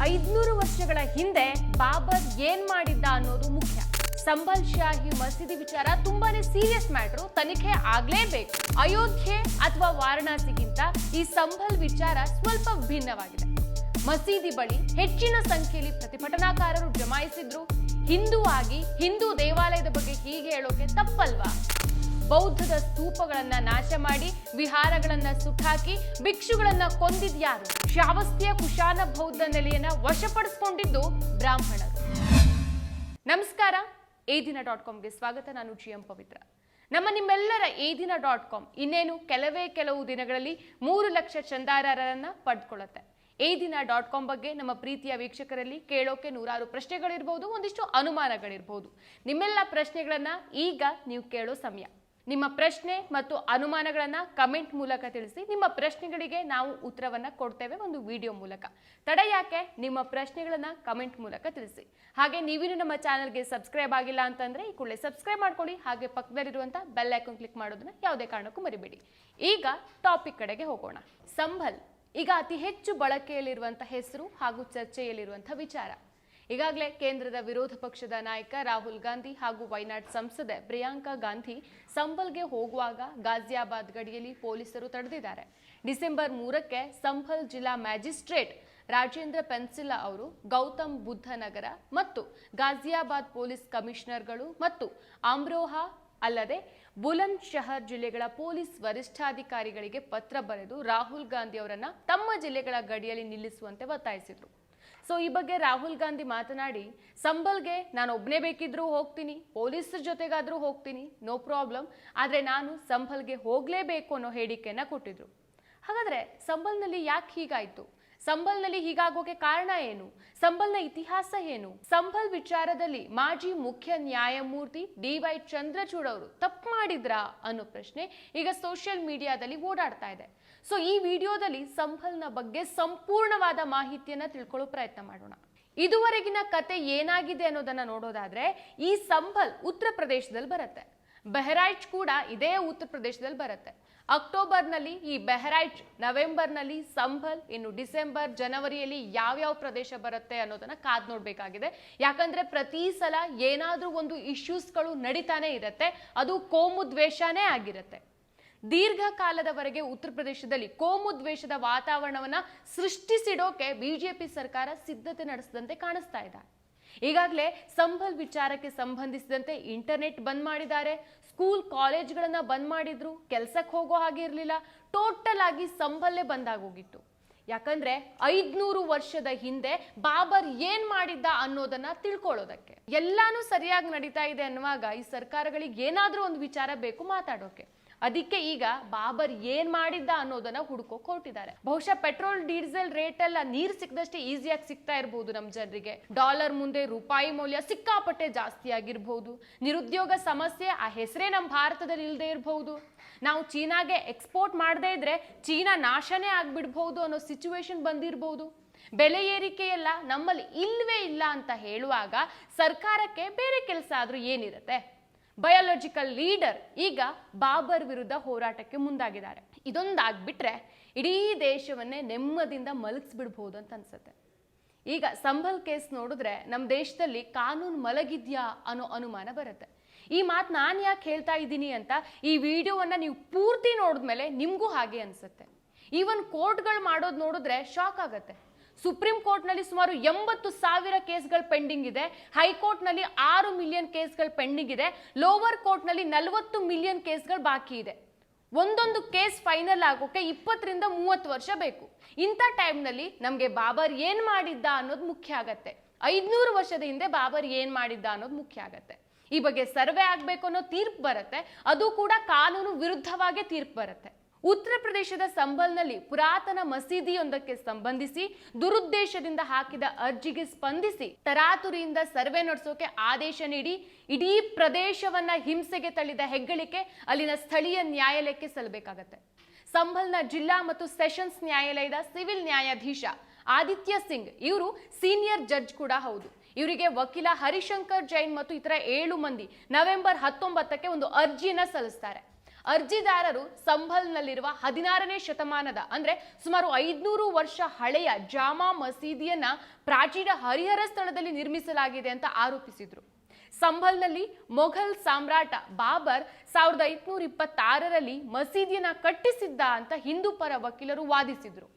500 ವರ್ಷಗಳ ಹಿಂದೆ ಬಾಬರ್ ಏನ್ ಮಾಡಿದ್ದ ಅನ್ನೋದು ಮುಖ್ಯ. ಸಂಭಲ್ ಶಾಹಿ ಮಸೀದಿ ವಿಚಾರ ತುಂಬಾನೇ ಸೀರಿಯಸ್ ಮ್ಯಾಟರ್, ತನಿಖೆ ಆಗ್ಲೇಬೇಕು. ಅಯೋಧ್ಯೆ ಅಥವಾ ವಾರಣಾಸಿಗಿಂತ ಈ ಸಂಭಲ್ ವಿಚಾರ ಸ್ವಲ್ಪ ಭಿನ್ನವಾಗಿದೆ. ಮಸೀದಿ ಬಳಿ ಹೆಚ್ಚಿನ ಸಂಖ್ಯೆಯಲ್ಲಿ ಪ್ರತಿಭಟನಾಕಾರರು ಜಮಾಯಿಸಿದ್ರು. ಹಿಂದೂ ಆಗಿ ಹಿಂದೂ ದೇವಾಲಯದ ಬಗ್ಗೆ ಹೀಗೆ ಹೇಳೋಕೆ ತಪ್ಪಲ್ವಾ? ಬೌದ್ಧದ ಸ್ತೂಪಗಳನ್ನ ನಾಶ ಮಾಡಿ ವಿಹಾರಗಳನ್ನ ಸುಟ್ಟಾಕಿ ಭಿಕ್ಷುಗಳನ್ನ ಕೊಂದಿದ್ಯಾರು? ಶ್ರಾವಸ್ತಿಯ ಕುಶಾನ ಬೌದ್ಧ ನೆಲೆಯನ್ನ ವಶಪಡಿಸಿಕೊಂಡಿದ್ದು ಬ್ರಾಹ್ಮಣರು. ನಮಸ್ಕಾರ, ಈ ದಿನ .comಗೆ ಸ್ವಾಗತ. ನಾನು GM ಪವಿತ್ರ. ನಿಮ್ಮೆಲ್ಲರ ಈ ದಿನ .com ಇನ್ನೇನು ಕೆಲವು ದಿನಗಳಲ್ಲಿ 3 ಲಕ್ಷ ಚಂದಾದಾರರನ್ನ ಪಡೆದುಕೊಳ್ಳುತ್ತೆ. ಈ ದಿನ .com ಬಗ್ಗೆ ನಮ್ಮ ಪ್ರೀತಿಯ ವೀಕ್ಷಕರಲ್ಲಿ ಕೇಳೋಕೆ ನೂರಾರು ಪ್ರಶ್ನೆಗಳಿರಬಹುದು, ಒಂದಿಷ್ಟು ಅನುಮಾನಗಳಿರಬಹುದು. ನಿಮ್ಮೆಲ್ಲ ಪ್ರಶ್ನೆಗಳನ್ನ ಈಗ ನೀವು ಕೇಳೋ ಸಮಯ. ನಿಮ್ಮ ಪ್ರಶ್ನೆ ಮತ್ತು ಅನುಮಾನಗಳನ್ನ ಕಮೆಂಟ್ ಮೂಲಕ ತಿಳಿಸಿ. ನಿಮ್ಮ ಪ್ರಶ್ನೆಗಳಿಗೆ ನಾವು ಉತ್ತರವನ್ನ ಕೊಡ್ತೇವೆ ಒಂದು ವಿಡಿಯೋ ಮೂಲಕ. ತಡ ಯಾಕೆ, ನಿಮ್ಮ ಪ್ರಶ್ನೆಗಳನ್ನ ಕಮೆಂಟ್ ಮೂಲಕ ತಿಳಿಸಿ. ಹಾಗೆ ನೀವಿನ್ನು ನಮ್ಮ ಚಾನೆಲ್ಗೆ ಸಬ್ಸ್ಕ್ರೈಬ್ ಆಗಿಲ್ಲ ಅಂತಂದ್ರೆ ಈ ಕೂಡಲೇ ಸಬ್ಸ್ಕ್ರೈಬ್ ಮಾಡ್ಕೊಳ್ಳಿ. ಹಾಗೆ ಪಕ್ಕದಲ್ಲಿರುವಂತ ಬೆಲ್ ಐಕಾನ್ ಕ್ಲಿಕ್ ಮಾಡೋದನ್ನ ಯಾವುದೇ ಕಾರಣಕ್ಕೂ ಮರಿಬೇಡಿ. ಈಗ ಟಾಪಿಕ್ ಕಡೆಗೆ ಹೋಗೋಣ. ಸಂಭಲ್ ಈಗ ಅತಿ ಹೆಚ್ಚು ಬಳಕೆಯಲ್ಲಿರುವಂತಹ ಹೆಸರು ಹಾಗೂ ಚರ್ಚೆಯಲ್ಲಿರುವಂತಹ ವಿಚಾರ. ಈಗಾಗಲೇ ಕೇಂದ್ರದ ವಿರೋಧ ಪಕ್ಷದ ನಾಯಕ ರಾಹುಲ್ ಗಾಂಧಿ ಹಾಗೂ ವಯನಾಡ್ ಸಂಸದೆ ಪ್ರಿಯಾಂಕಾ ಗಾಂಧಿ ಸಂಭಲ್ಗೆ ಹೋಗುವಾಗ ಗಾಜಿಯಾಬಾದ್ ಗಡಿಯಲ್ಲಿ ಪೊಲೀಸರು ತಡೆದಿದ್ದಾರೆ. ಡಿಸೆಂಬರ್ 3ಕ್ಕೆ ಸಂಭಲ್ ಜಿಲ್ಲಾ ಮ್ಯಾಜಿಸ್ಟ್ರೇಟ್ ರಾಜೇಂದ್ರ ಪೆನ್ಸಿಲಾ ಅವರು ಗೌತಮ್ ಬುದ್ಧ ನಗರ ಮತ್ತು ಗಾಜಿಯಾಬಾದ್ ಪೊಲೀಸ್ ಕಮಿಷನರ್ಗಳು ಮತ್ತು ಅಮ್ರೋಹಾ ಅಲ್ಲದೆ ಬುಲಂದ್ ಶಹರ್ ಜಿಲ್ಲೆಗಳ ಪೊಲೀಸ್ ವರಿಷ್ಠಾಧಿಕಾರಿಗಳಿಗೆ ಪತ್ರ ಬರೆದು ರಾಹುಲ್ ಗಾಂಧಿ ಅವರನ್ನ ತಮ್ಮ ಜಿಲ್ಲೆಗಳ ಗಡಿಯಲ್ಲಿ ನಿಲ್ಲಿಸುವಂತೆ ಒತ್ತಾಯಿಸಿದ್ರು. ಸೊ ಈ ಬಗ್ಗೆ ರಾಹುಲ್ ಗಾಂಧಿ ಮಾತನಾಡಿ, ಸಂಭಲ್ಗೆ ನಾನು ಒಬ್ಬನೇ ಬೇಕಿದ್ರೂ ಹೋಗ್ತೀನಿ, ಪೊಲೀಸರ ಜೊತೆಗಾದ್ರೂ ಹೋಗ್ತೀನಿ, ನೋ ಪ್ರಾಬ್ಲಮ್, ಆದರೆ ನಾನು ಸಂಭಲ್ಗೆ ಹೋಗಲೇಬೇಕು ಅನ್ನೋ ಹೇಳಿಕೆಯನ್ನ ಕೊಟ್ಟಿದ್ರು. ಹಾಗಾದ್ರೆ ಸಂಭಲ್ನಲ್ಲಿ ಯಾಕೆ ಹೀಗಾಯ್ತು? ಸಂಭಲ್ನಲ್ಲಿ ಹೀಗಾಗೋಕೆ ಕಾರಣ ಏನು? ಸಂಭಲ್ನ ಇತಿಹಾಸ ಏನು? ಸಂಭಲ್ ವಿಚಾರದಲ್ಲಿ ಮಾಜಿ ಮುಖ್ಯ ನ್ಯಾಯಮೂರ್ತಿ DY ಚಂದ್ರಚೂಡ್ ಅವರು ತಪ್ಪು ಮಾಡಿದ್ರಾ ಅನ್ನೋ ಪ್ರಶ್ನೆ ಈಗ ಸೋಷಿಯಲ್ ಮೀಡಿಯಾದಲ್ಲಿ ಓಡಾಡ್ತಾ ಇದೆ. ಸೊ ಈ ವಿಡಿಯೋದಲ್ಲಿ ಸಂಭಲ್ನ ಬಗ್ಗೆ ಸಂಪೂರ್ಣವಾದ ಮಾಹಿತಿಯನ್ನ ತಿಳ್ಕೊಳ್ಳೋ ಪ್ರಯತ್ನ ಮಾಡೋಣ. ಇದುವರೆಗಿನ ಕತೆ ಏನಾಗಿದೆ ಅನ್ನೋದನ್ನ ನೋಡೋದಾದ್ರೆ, ಈ ಸಂಭಲ್ ಉತ್ತರ ಪ್ರದೇಶದಲ್ಲಿ ಬರುತ್ತೆ. ಬೆಹರಾಯ್ಚ್ ಕೂಡ ಇದೇ ಉತ್ತರ ಪ್ರದೇಶದಲ್ಲಿ ಬರುತ್ತೆ. ಅಕ್ಟೋಬರ್ನಲ್ಲಿ ಈ ಬೆಹರಾಯ್ಚ್, ನವೆಂಬರ್ನಲ್ಲಿ ಸಂಭಲ್, ಇನ್ನು ಡಿಸೆಂಬರ್, ಜನವರಿಯಲ್ಲಿ ಯಾವ್ಯಾವ ಪ್ರದೇಶ ಬರುತ್ತೆ ಅನ್ನೋದನ್ನ ಕಾದ್ ನೋಡ್ಬೇಕಾಗಿದೆ. ಯಾಕಂದ್ರೆ ಪ್ರತಿ ಸಲ ಏನಾದ್ರೂ ಒಂದು ಇಶ್ಯೂಸ್ಗಳು ನಡೀತಾನೆ ಇರುತ್ತೆ, ಅದು ಕೋಮು ದ್ವೇಷನೇ ಆಗಿರುತ್ತೆ. ದೀರ್ಘಕಾಲದವರೆಗೆ ಉತ್ತರ ಪ್ರದೇಶದಲ್ಲಿ ಕೋಮು ದ್ವೇಷದ ವಾತಾವರಣವನ್ನ ಸೃಷ್ಟಿಸಿಡೋಕೆ ಬಿಜೆಪಿ ಸರ್ಕಾರ ಸಿದ್ಧತೆ ನಡೆಸಿದಂತೆ ಕಾಣಿಸ್ತಾ ಇದೆ. ಈಗಾಗಲೇ ಸಂಭಲ್ ವಿಚಾರಕ್ಕೆ ಸಂಬಂಧಿಸಿದಂತೆ ಇಂಟರ್ನೆಟ್ ಬಂದ್ ಮಾಡಿದ್ದಾರೆ, ಸ್ಕೂಲ್ ಕಾಲೇಜ್ಗಳನ್ನ ಬಂದ್ ಮಾಡಿದ್ರು, ಕೆಲ್ಸಕ್ಕೆ ಹೋಗೋ ಹಾಗೆ ಇರಲಿಲ್ಲ, ಟೋಟಲ್ ಆಗಿ ಸಂಭಲ್ಲೇ ಬಂದಾಗೋಗಿತ್ತು. ಯಾಕಂದ್ರೆ 500 ವರ್ಷದ ಹಿಂದೆ ಬಾಬರ್ ಏನ್ ಮಾಡಿದ್ದ ಅನ್ನೋದನ್ನ ತಿಳ್ಕೊಳ್ಳೋದಕ್ಕೆ. ಎಲ್ಲಾನು ಸರಿಯಾಗಿ ನಡೀತಾ ಇದೆ ಅನ್ನುವಾಗ ಈ ಸರ್ಕಾರಗಳಿಗೆ ಏನಾದ್ರೂ ಒಂದು ವಿಚಾರ ಬೇಕು ಮಾತಾಡೋಕೆ. ಅದಕ್ಕೆ ಈಗ ಬಾಬರ್ ಏನ್ ಮಾಡಿದ್ದ ಅನ್ನೋದನ್ನ ಹುಡುಕೋಕ್ ಹೊರಟಿದ್ದಾರೆ. ಬಹುಶಃ ಪೆಟ್ರೋಲ್ ಡೀಸೆಲ್ ರೇಟ್ ಎಲ್ಲ ನೀರ್ ಸಿಕ್ಕದಷ್ಟೇ ಈಸಿಯಾಗಿ ಸಿಗ್ತಾ ಇರಬಹುದು ನಮ್ ಜನರಿಗೆ. ಡಾಲರ್ ಮುಂದೆ ರೂಪಾಯಿ ಮೌಲ್ಯ ಸಿಕ್ಕಾಪಟ್ಟೆ ಜಾಸ್ತಿ ಆಗಿರಬಹುದು. ನಿರುದ್ಯೋಗ ಸಮಸ್ಯೆ ಆ ಹೆಸರೇ ನಮ್ಮ ಭಾರತದಲ್ಲಿ ಇಲ್ಲದೆ ಇರಬಹುದು. ನಾವು ಚೀನಾಗೆ ಎಕ್ಸ್ಪೋರ್ಟ್ ಮಾಡದೇ ಇದ್ರೆ ಚೀನಾ ನಾಶನೇ ಆಗ್ಬಿಡ್ಬಹುದು ಅನ್ನೋ ಸಿಚುವೇಶನ್ ಬಂದಿರಬಹುದು. ಬೆಲೆ ಏರಿಕೆ ಎಲ್ಲ ನಮ್ಮಲ್ಲಿ ಇಲ್ವೇ ಇಲ್ಲ ಅಂತ ಹೇಳುವಾಗ ಸರ್ಕಾರಕ್ಕೆ ಬೇರೆ ಕೆಲಸ ಆದ್ರೂ ಏನಿರುತ್ತೆ? ಬಯಾಲಜಿಕಲ್ ಲೀಡರ್ ಈಗ ಬಾಬರ್ ವಿರುದ್ಧ ಹೋರಾಟಕ್ಕೆ ಮುಂದಾಗಿದ್ದಾರೆ. ಇದೊಂದಾಗ್ಬಿಟ್ರೆ ಇಡೀ ದೇಶವನ್ನೇ ನೆಮ್ಮದಿಯಿಂದ ಮಲಗಿಸ್ಬಿಡ್ಬಹುದು ಅಂತ ಅನ್ಸುತ್ತೆ. ಈಗ ಸಂಭಲ್ ಕೇಸ್ ನೋಡಿದ್ರೆ ನಮ್ಮ ದೇಶದಲ್ಲಿ ಕಾನೂನು ಮಲಗಿದ್ಯಾ ಅನ್ನೋ ಅನುಮಾನ ಬರುತ್ತೆ. ಈ ಮಾತು ನಾನು ಯಾಕೆ ಹೇಳ್ತಾ ಇದ್ದೀನಿ ಅಂತ ಈ ವಿಡಿಯೋವನ್ನ ನೀವು ಪೂರ್ತಿ ನೋಡಿದ್ಮೇಲೆ ನಿಮ್ಗೂ ಹಾಗೆ ಅನ್ಸುತ್ತೆ. ಈವನ್ ಕೋರ್ಟ್ಗಳು ಮಾಡೋದು ನೋಡಿದ್ರೆ ಶಾಕ್ ಆಗತ್ತೆ. ಸುಪ್ರೀಂ ಕೋರ್ಟ್ ನಲ್ಲಿ ಸುಮಾರು 80,000 ಕೇಸ್ಗಳು ಪೆಂಡಿಂಗ್ ಇದೆ. ಹೈಕೋರ್ಟ್ ನಲ್ಲಿ 6 ಮಿಲಿಯನ್ ಕೇಸ್ಗಳು ಪೆಂಡಿಂಗ್ ಇದೆ. ಲೋವರ್ ಕೋರ್ಟ್ ನಲ್ಲಿ 40 ಮಿಲಿಯನ್ ಕೇಸ್ಗಳು ಬಾಕಿ ಇದೆ. ಒಂದೊಂದು ಕೇಸ್ ಫೈನಲ್ ಆಗೋಕೆ 20 ರಿಂದ 30 ವರ್ಷ ಬೇಕು. ಇಂಥ ಟೈಮ್ ನಲ್ಲಿ ನಮ್ಗೆ ಬಾಬರ್ ಏನ್ ಮಾಡಿದ್ದ ಅನ್ನೋದು ಮುಖ್ಯ ಆಗತ್ತೆ. 500 ವರ್ಷದ ಹಿಂದೆ ಬಾಬರ್ ಏನ್ ಮಾಡಿದ್ದ ಅನ್ನೋದು ಮುಖ್ಯ ಆಗತ್ತೆ. ಈ ಬಗ್ಗೆ ಸರ್ವೆ ಆಗ್ಬೇಕು ಅನ್ನೋ ತೀರ್ಪು ಬರುತ್ತೆ, ಅದು ಕೂಡ ಕಾನೂನು ವಿರುದ್ಧವಾಗೇ ತೀರ್ಪು ಬರುತ್ತೆ. ಉತ್ತರ ಪ್ರದೇಶದ ಸಂಭಲ್ನಲ್ಲಿ ಪುರಾತನ ಮಸೀದಿಯೊಂದಕ್ಕೆ ಸಂಬಂಧಿಸಿ ದುರುದ್ದೇಶದಿಂದ ಹಾಕಿದ ಅರ್ಜಿಗೆ ಸ್ಪಂದಿಸಿ ತರಾತುರಿಯಿಂದ ಸರ್ವೆ ನಡೆಸೋಕೆ ಆದೇಶ ನೀಡಿ ಇಡೀ ಪ್ರದೇಶವನ್ನ ಹಿಂಸೆಗೆ ತಳ್ಳಿದ ಹೆಗ್ಗಳಿಕೆ ಅಲ್ಲಿನ ಸ್ಥಳೀಯ ನ್ಯಾಯಾಲಯಕ್ಕೆ ಸಲ್ಲಬೇಕಾಗತ್ತೆ. ಸಂಭಲ್ನ ಜಿಲ್ಲಾ ಮತ್ತು ಸೆಷನ್ಸ್ ನ್ಯಾಯಾಲಯದ ಸಿವಿಲ್ ನ್ಯಾಯಾಧೀಶ ಆದಿತ್ಯ ಸಿಂಗ್ ಇವರು ಸೀನಿಯರ್ ಜಡ್ಜ್ ಕೂಡ ಹೌದು. ಇವರಿಗೆ ವಕೀಲ ಹರಿಶಂಕರ್ ಜೈನ್ ಮತ್ತು ಇತರ 7 ಮಂದಿ ನವೆಂಬರ್ 19ಕ್ಕೆ ಒಂದು ಅರ್ಜಿಯನ್ನ ಸಲ್ಲಿಸ್ತಾರೆ. ಅರ್ಜಿದಾರರು ಸಂಭಲ್ನಲ್ಲಿರುವ 16ನೇ ಶತಮಾನದ ಅಂದ್ರೆ ಸುಮಾರು 500 ವರ್ಷ ಹಳೆಯ ಜಾಮಾ ಮಸೀದಿಯನ್ನ ಪ್ರಾಚೀನ ಹರಿಹರ ಸ್ಥಳದಲ್ಲಿ ನಿರ್ಮಿಸಲಾಗಿದೆ ಅಂತ ಆರೋಪಿಸಿದ್ರು. ಸಂಭಲ್ನಲ್ಲಿ ಮೊಘಲ್ ಸಾಮ್ರಾಟ ಬಾಬರ್ 1526ರಲ್ಲಿ ಮಸೀದಿಯನ್ನ ಕಟ್ಟಿಸಿದ್ದ ಅಂತ ಹಿಂದೂ ಪರ ವಕೀಲರು ವಾದಿಸಿದ್ರು.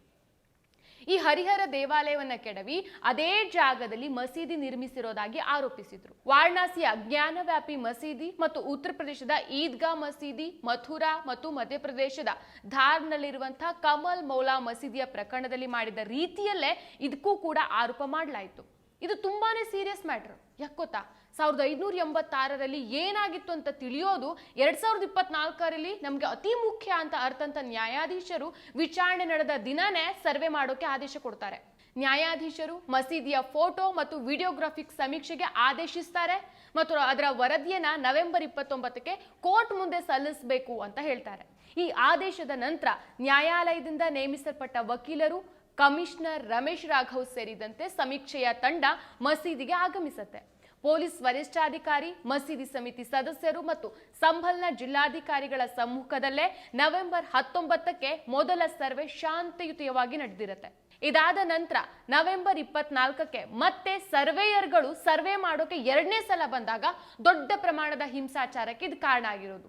ಈ ಹರಿಹರ ದೇವಾಲಯವನ್ನ ಕೆಡವಿ ಅದೇ ಜಾಗದಲ್ಲಿ ಮಸೀದಿ ನಿರ್ಮಿಸಿರೋದಾಗಿ ಆರೋಪಿಸಿದ್ರು. ವಾರಣಾಸಿಯ ಜ್ಞಾನವ್ಯಾಪಿ ಮಸೀದಿ ಮತ್ತು ಉತ್ತರ ಪ್ರದೇಶದ ಈದ್ಗಾ ಮಸೀದಿ, ಮಥುರಾ ಮತ್ತು ಮಧ್ಯಪ್ರದೇಶದ ಧಾರ್ನಲ್ಲಿರುವಂತಹ ಕಮಲ್ ಮೌಲಾ ಮಸೀದಿಯ ಪ್ರಕರಣದಲ್ಲಿ ಮಾಡಿದ ರೀತಿಯಲ್ಲೇ ಇದಕ್ಕೂ ಕೂಡ ಆರೋಪ ಮಾಡಲಾಯಿತು. ಇದು ತುಂಬಾನೇ ಸೀರಿಯಸ್ ಮ್ಯಾಟರ್. ಯಾಕೆ ಗೊತ್ತಾ? 1586ರಲ್ಲಿ ಏನಾಗಿತ್ತು ಅಂತ ತಿಳಿಯೋದು 2024ರಲ್ಲಿ ನಮ್ಗೆ ಅತಿ ಮುಖ್ಯ ಅಂತ ಅರ್ಥಂತ ನ್ಯಾಯಾಧೀಶರು ವಿಚಾರಣೆ ನಡೆದ ದಿನನೇ ಸರ್ವೆ ಮಾಡೋಕೆ ಆದೇಶ ಕೊಡ್ತಾರೆ. ನ್ಯಾಯಾಧೀಶರು ಮಸೀದಿಯ ಫೋಟೋ ಮತ್ತು ವಿಡಿಯೋಗ್ರಾಫಿಕ್ ಸಮೀಕ್ಷೆಗೆ ಆದೇಶಿಸ್ತಾರೆ ಮತ್ತು ಅದರ ವರದಿಯನ್ನ ನವೆಂಬರ್ 29ಕ್ಕೆ ಕೋರ್ಟ್ ಮುಂದೆ ಸಲ್ಲಿಸಬೇಕು ಅಂತ ಹೇಳ್ತಾರೆ. ಈ ಆದೇಶದ ನಂತರ ನ್ಯಾಯಾಲಯದಿಂದ ನೇಮಿಸಲ್ಪಟ್ಟ ವಕೀಲರು, ಕಮಿಷನರ್ ರಮೇಶ್ ರಾಘವ್ ಸೇರಿದಂತೆ ಸಮೀಕ್ಷೆಯ ತಂಡ ಮಸೀದಿಗೆ ಆಗಮಿಸುತ್ತೆ. ಪೊಲೀಸ್ ವರಿಷ್ಠಾಧಿಕಾರಿ, ಮಸೀದಿ ಸಮಿತಿ ಸದಸ್ಯರು ಮತ್ತು ಸಂಭಲ್ನ ಜಿಲ್ಲಾಧಿಕಾರಿಗಳ ಸಮ್ಮುಖದಲ್ಲೇ ನವೆಂಬರ್ 19ಕ್ಕೆ ಮೊದಲ ಸರ್ವೆ ಶಾಂತಿಯುತವಾಗಿ ನಡೆದಿರುತ್ತೆ. ಇದಾದ ನಂತರ ನವೆಂಬರ್ 24ಕ್ಕೆ ಮತ್ತೆ ಸರ್ವೇಯರ್ಗಳು ಸರ್ವೆ ಮಾಡೋಕೆ 2ನೇ ಸಲ ಬಂದಾಗ ದೊಡ್ಡ ಪ್ರಮಾಣದ ಹಿಂಸಾಚಾರಕ್ಕೆ ಇದು ಕಾರಣ ಆಗಿರೋದು.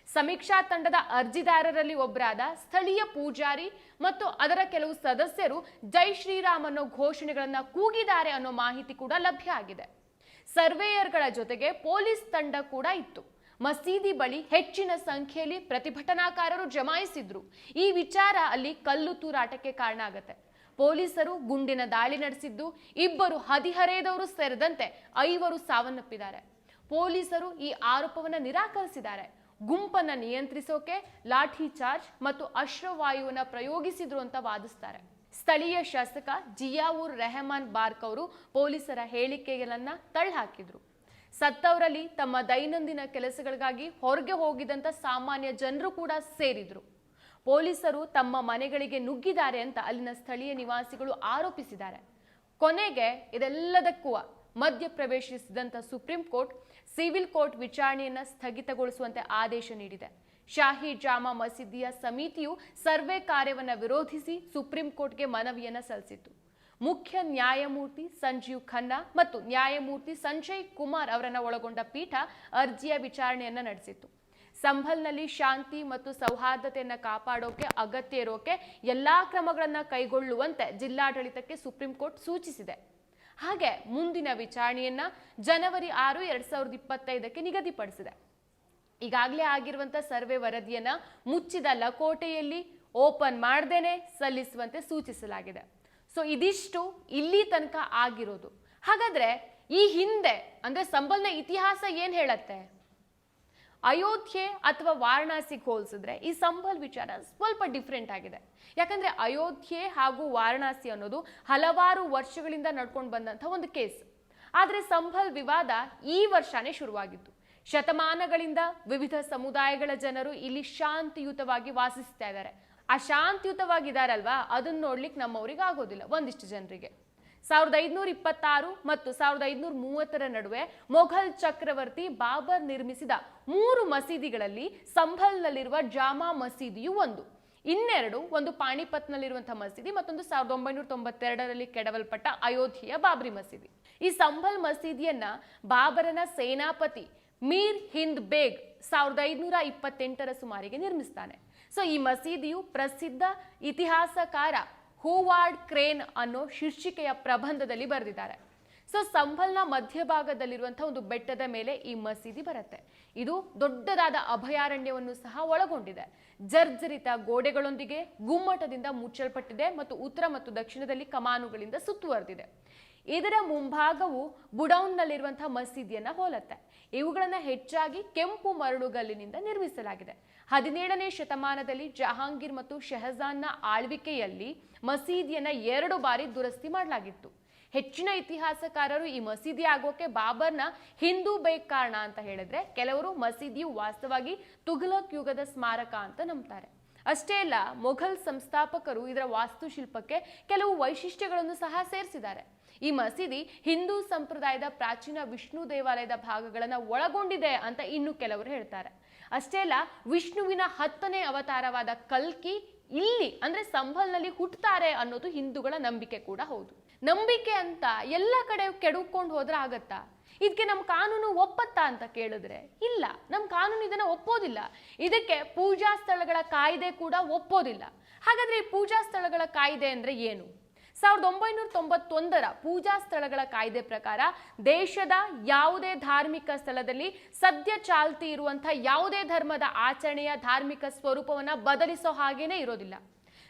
ಸಮೀಕ್ಷಾ ತಂಡದ ಅರ್ಜಿದಾರರಲ್ಲಿ ಒಬ್ಬರಾದ ಸ್ಥಳೀಯ ಪೂಜಾರಿ ಮತ್ತು ಅದರ ಕೆಲವು ಸದಸ್ಯರು ಜೈ ಶ್ರೀರಾಮ್ ಅನ್ನೋ ಘೋಷಣೆಗಳನ್ನ ಕೂಗಿದ್ದಾರೆ ಅನ್ನೋ ಮಾಹಿತಿ ಕೂಡ ಲಭ್ಯ ಆಗಿದೆ. ಸರ್ವೇಯರ್ಗಳ ಜೊತೆಗೆ ಪೊಲೀಸ್ ತಂಡ ಕೂಡ ಇತ್ತು. ಮಸೀದಿ ಬಳಿ ಹೆಚ್ಚಿನ ಸಂಖ್ಯೆಯಲ್ಲಿ ಪ್ರತಿಭಟನಾಕಾರರು ಜಮಾಯಿಸಿದ್ರು. ಈ ವಿಚಾರ ಅಲ್ಲಿ ಕಲ್ಲು ತೂರಾಟಕ್ಕೆ ಕಾರಣ ಆಗುತ್ತೆ. ಪೊಲೀಸರು ಗುಂಡಿನ ದಾಳಿ ನಡೆಸಿದ್ದು, 2 ಹದಿಹರೆಯದವರು ಸೇರಿದಂತೆ 5 ಸಾವನ್ನಪ್ಪಿದ್ದಾರೆ. ಪೊಲೀಸರು ಈ ಆರೋಪವನ್ನು ನಿರಾಕರಿಸಿದ್ದಾರೆ. ಗುಂಪನ್ನ ನಿಯಂತ್ರಿಸೋಕೆ ಲಾಠಿ ಚಾರ್ಜ್ ಮತ್ತು ಅಶ್ರವಾಯುವನ್ನ ಪ್ರಯೋಗಿಸಿದ್ರು ಅಂತ ವಾದಿಸ್ತಾರೆ. ಸ್ಥಳೀಯ ಶಾಸಕ ಜಿಯಾವುರ್ ರೆಹಮಾನ್ ಬಾರ್ಕ್ ಅವರು ಪೊಲೀಸರ ಹೇಳಿಕೆಗಳನ್ನ ತಳ್ಳಹಾಕಿದ್ರು. ಸತ್ತವರಲ್ಲಿ ತಮ್ಮ ದೈನಂದಿನ ಕೆಲಸಗಳಿಗಾಗಿ ಹೊರಗೆ ಹೋಗಿದಂತ ಸಾಮಾನ್ಯ ಜನರು ಕೂಡ ಸೇರಿದ್ರು. ಪೊಲೀಸರು ತಮ್ಮ ಮನೆಗಳಿಗೆ ನುಗ್ಗಿದ್ದಾರೆ ಅಂತ ಅಲ್ಲಿನ ಸ್ಥಳೀಯ ನಿವಾಸಿಗಳು ಆರೋಪಿಸಿದ್ದಾರೆ. ಕೊನೆಗೆ ಇದೆಲ್ಲದಕ್ಕೂ ಮಧ್ಯ ಪ್ರವೇಶಿಸಿದಂತ ಸುಪ್ರೀಂ ಕೋರ್ಟ್ ಸಿವಿಲ್ ಕೋರ್ಟ್ ವಿಚಾರಣೆಯನ್ನ ಸ್ಥಗಿತಗೊಳಿಸುವಂತೆ ಆದೇಶ ನೀಡಿದೆ. ಶಾಹಿ ಜಾಮಾ ಮಸೀದಿಯ ಸಮಿತಿಯು ಸರ್ವೆ ಕಾರ್ಯವನ್ನು ವಿರೋಧಿಸಿ ಸುಪ್ರೀಂ ಕೋರ್ಟ್ಗೆ ಮನವಿಯನ್ನ ಸಲ್ಲಿಸಿತು. ಮುಖ್ಯ ನ್ಯಾಯಮೂರ್ತಿ ಸಂಜೀವ್ ಖನ್ನಾ ಮತ್ತು ನ್ಯಾಯಮೂರ್ತಿ ಸಂಜಯ್ ಕುಮಾರ್ ಅವರನ್ನ ಒಳಗೊಂಡ ಪೀಠ ಅರ್ಜಿಯ ವಿಚಾರಣೆಯನ್ನ ನಡೆಸಿತು. ಸಂಭಲ್ನಲ್ಲಿ ಶಾಂತಿ ಮತ್ತು ಸೌಹಾರ್ದತೆಯನ್ನ ಕಾಪಾಡೋಕೆ ಅಗತ್ಯ ಇರೋಕೆ ಎಲ್ಲಾ ಕ್ರಮಗಳನ್ನ ಕೈಗೊಳ್ಳುವಂತೆ ಜಿಲ್ಲಾಡಳಿತಕ್ಕೆ ಸುಪ್ರೀಂ ಕೋರ್ಟ್ ಸೂಚಿಸಿದೆ. ಹಾಗೆ ಮುಂದಿನ ವಿಚಾರಣೆಯನ್ನ ಜನವರಿ 6, 2025ಕ್ಕೆ ನಿಗದಿಪಡಿಸಿದೆ. ಈಗಾಗಲೇ ಆಗಿರುವಂತ ಸರ್ವೆ ವರದಿಯನ್ನ ಮುಚ್ಚಿದ ಲಕೋಟೆಯಲ್ಲಿ ಓಪನ್ ಮಾಡದೇನೆ ಸಲ್ಲಿಸುವಂತೆ ಸೂಚಿಸಲಾಗಿದೆ. ಸೊ ಇದಿಷ್ಟು ಇಲ್ಲಿ ತನಕ ಆಗಿರೋದು. ಹಾಗಾದ್ರೆ ಈ ಹಿಂದೆ ಅಂದ್ರೆ ಸಂಭಲ್ನ ಇತಿಹಾಸ ಏನ್ ಹೇಳತ್ತೆ? ಅಯೋಧ್ಯೆ ಅಥವಾ ವಾರಣಾಸಿಗೆ ಹೋಲಿಸಿದ್ರೆ ಈ ಸಂಭಲ್ ವಿಚಾರ ಸ್ವಲ್ಪ ಡಿಫ್ರೆಂಟ್ ಆಗಿದೆ. ಯಾಕಂದ್ರೆ ಅಯೋಧ್ಯೆ ಹಾಗೂ ವಾರಣಾಸಿ ಅನ್ನೋದು ಹಲವಾರು ವರ್ಷಗಳಿಂದ ನಡ್ಕೊಂಡು ಬಂದಂತಹ ಒಂದು ಕೇಸ್. ಆದ್ರೆ ಸಂಭಲ್ ವಿವಾದ ಈ ವರ್ಷನೇ ಶುರುವಾಗಿತ್ತು. ಶತಮಾನಗಳಿಂದ ವಿವಿಧ ಸಮುದಾಯಗಳ ಜನರು ಇಲ್ಲಿ ಶಾಂತಿಯುತವಾಗಿ ವಾಸಿಸ್ತಾ ಇದ್ದಾರೆ. ಆ ಶಾಂತಿಯುತವಾಗಿದ್ದಾರಲ್ವಾ, ಅದನ್ನ ನೋಡ್ಲಿಕ್ಕೆ ನಮ್ಮವ್ರಿಗೆ ಆಗೋದಿಲ್ಲ ಒಂದಿಷ್ಟು ಜನರಿಗೆ. 1526 ಮತ್ತು 1530ರ ನಡುವೆ ಮೊಘಲ್ ಚಕ್ರವರ್ತಿ ಬಾಬರ್ ನಿರ್ಮಿಸಿದ 3 ಮಸೀದಿಗಳಲ್ಲಿ ಸಂಭಲ್ನಲ್ಲಿರುವ ಜಾಮಾ ಮಸೀದಿಯು ಒಂದು. ಒಂದು ಪಾಣಿಪತ್ನಲ್ಲಿರುವಂತಹ ಮಸೀದಿ, ಮತ್ತೊಂದು 1992ರಲ್ಲಿ ಕೆಡವಲ್ಪಟ್ಟ ಅಯೋಧ್ಯೆಯ ಬಾಬ್ರಿ ಮಸೀದಿ. ಈ ಸಂಭಲ್ ಮಸೀದಿಯನ್ನ ಬಾಬರನ ಸೇನಾಪತಿ ಮೀರ್ ಹಿಂದ್ ಬೇಗ್ 1528ರ ಸುಮಾರಿಗೆ ನಿರ್ಮಿಸ್ತಾನೆ. ಸೊ ಈ ಮಸೀದಿಯು ಪ್ರಸಿದ್ಧ ಇತಿಹಾಸಕಾರ ಹೂವಾರ್ಡ್ ಕ್ರೇನ್ ಅನ್ನೋ ಶೀರ್ಷಿಕೆಯ ಪ್ರಬಂಧದಲ್ಲಿ ಬರೆದಿದ್ದಾರೆ. ಸೊ ಸಂಭಲ್ನ ಮಧ್ಯಭಾಗದಲ್ಲಿರುವಂತಹ ಒಂದು ಬೆಟ್ಟದ ಮೇಲೆ ಈ ಮಸೀದಿ ಬರುತ್ತೆ. ಇದು ದೊಡ್ಡದಾದ ಅಭಯಾರಣ್ಯವನ್ನು ಸಹ ಒಳಗೊಂಡಿದೆ. ಜರ್ಜರಿತ ಗೋಡೆಗಳೊಂದಿಗೆ ಗುಮ್ಮಟದಿಂದ ಮುಚ್ಚಲ್ಪಟ್ಟಿದೆ ಮತ್ತು ಉತ್ತರ ಮತ್ತು ದಕ್ಷಿಣದಲ್ಲಿ ಕಮಾನುಗಳಿಂದ ಸುತ್ತುವರೆದಿದೆ. ಇದರ ಮುಂಭಾಗವು ಬುಡೌನ್ನಲ್ಲಿರುವಂತಹ ಮಸೀದಿಯನ್ನ ಹೋಲುತ್ತೆ. ಇವುಗಳನ್ನ ಹೆಚ್ಚಾಗಿ ಕೆಂಪು ಮರಳುಗಲ್ಲಿನಿಂದ ನಿರ್ಮಿಸಲಾಗಿದೆ. 17ನೇ ಶತಮಾನದಲ್ಲಿ ಜಹಾಂಗೀರ್ ಮತ್ತು ಶಹಜಾನ್ನ ಆಳ್ವಿಕೆಯಲ್ಲಿ ಮಸೀದಿಯನ್ನ 2 ಬಾರಿ ದುರಸ್ತಿ ಮಾಡಲಾಗಿತ್ತು. ಹೆಚ್ಚಿನ ಇತಿಹಾಸಕಾರರು ಈ ಮಸೀದಿ ಆಗೋಕೆ ಬಾಬರ್ನ ಹಿಂದೂ ಬೇಗ್ ಕಾರಣ ಅಂತ ಹೇಳಿದ್ರೆ, ಕೆಲವರು ಮಸೀದಿಯು ವಾಸ್ತವವಾಗಿ ತುಘಲಕ್ ಯುಗದ ಸ್ಮಾರಕ ಅಂತ ನಂಬ್ತಾರೆ. ಅಷ್ಟೇ ಅಲ್ಲ, ಮೊಘಲ್ ಸಂಸ್ಥಾಪಕರು ಇದರ ವಾಸ್ತುಶಿಲ್ಪಕ್ಕೆ ಕೆಲವು ವೈಶಿಷ್ಟ್ಯಗಳನ್ನು ಸಹ ಸೇರಿಸಿದ್ದಾರೆ. ಈ ಮಸೀದಿ ಹಿಂದೂ ಸಂಪ್ರದಾಯದ ಪ್ರಾಚೀನ ವಿಷ್ಣು ದೇವಾಲಯದ ಭಾಗಗಳನ್ನು ಒಳಗೊಂಡಿದೆ ಅಂತ ಇನ್ನು ಕೆಲವರು ಹೇಳ್ತಾರೆ. ಅಷ್ಟೇ ಅಲ್ಲ, ವಿಷ್ಣುವಿನ 10ನೇ ಅವತಾರವಾದ ಕಲ್ಕಿ ಇಲ್ಲಿ ಅಂದ್ರೆ ಸಂಭಲ್ನಲ್ಲಿ ಹುಟ್ಟುತ್ತಾರೆ ಅನ್ನೋದು ಹಿಂದೂಗಳ ನಂಬಿಕೆ ಕೂಡ ಹೌದು. ನಂಬಿಕೆ ಅಂತ ಎಲ್ಲ ಕಡೆ ಕೆಡುಕೊಂಡು ಹೋದ್ರೆ ಆಗತ್ತಾ? ಇದಕ್ಕೆ ನಮ್ಮ ಕಾನೂನು ಒಪ್ಪತ್ತಾ ಅಂತ ಕೇಳಿದ್ರೆ ಇಲ್ಲ, ನಮ್ಮ ಕಾನೂನು ಇದನ್ನ ಒಪ್ಪೋದಿಲ್ಲ. ಇದಕ್ಕೆ ಪೂಜಾ ಸ್ಥಳಗಳ ಕಾಯ್ದೆ ಕೂಡ ಒಪ್ಪೋದಿಲ್ಲ. ಹಾಗಾದ್ರೆ ಈ ಪೂಜಾ ಸ್ಥಳಗಳ ಕಾಯ್ದೆ ಅಂದ್ರೆ ಏನು? 1991ರ ಪೂಜಾ ಸ್ಥಳಗಳ ಕಾಯ್ದೆ ಪ್ರಕಾರ ದೇಶದ ಯಾವುದೇ ಧಾರ್ಮಿಕ ಸ್ಥಳದಲ್ಲಿ ಸದ್ಯ ಚಾಲ್ತಿ ಇರುವಂತಹ ಯಾವುದೇ ಧರ್ಮದ ಆಚರಣೆಯ ಧಾರ್ಮಿಕ ಸ್ವರೂಪವನ್ನ ಬದಲಿಸೋ ಹಾಗೇನೆ ಇರೋದಿಲ್ಲ.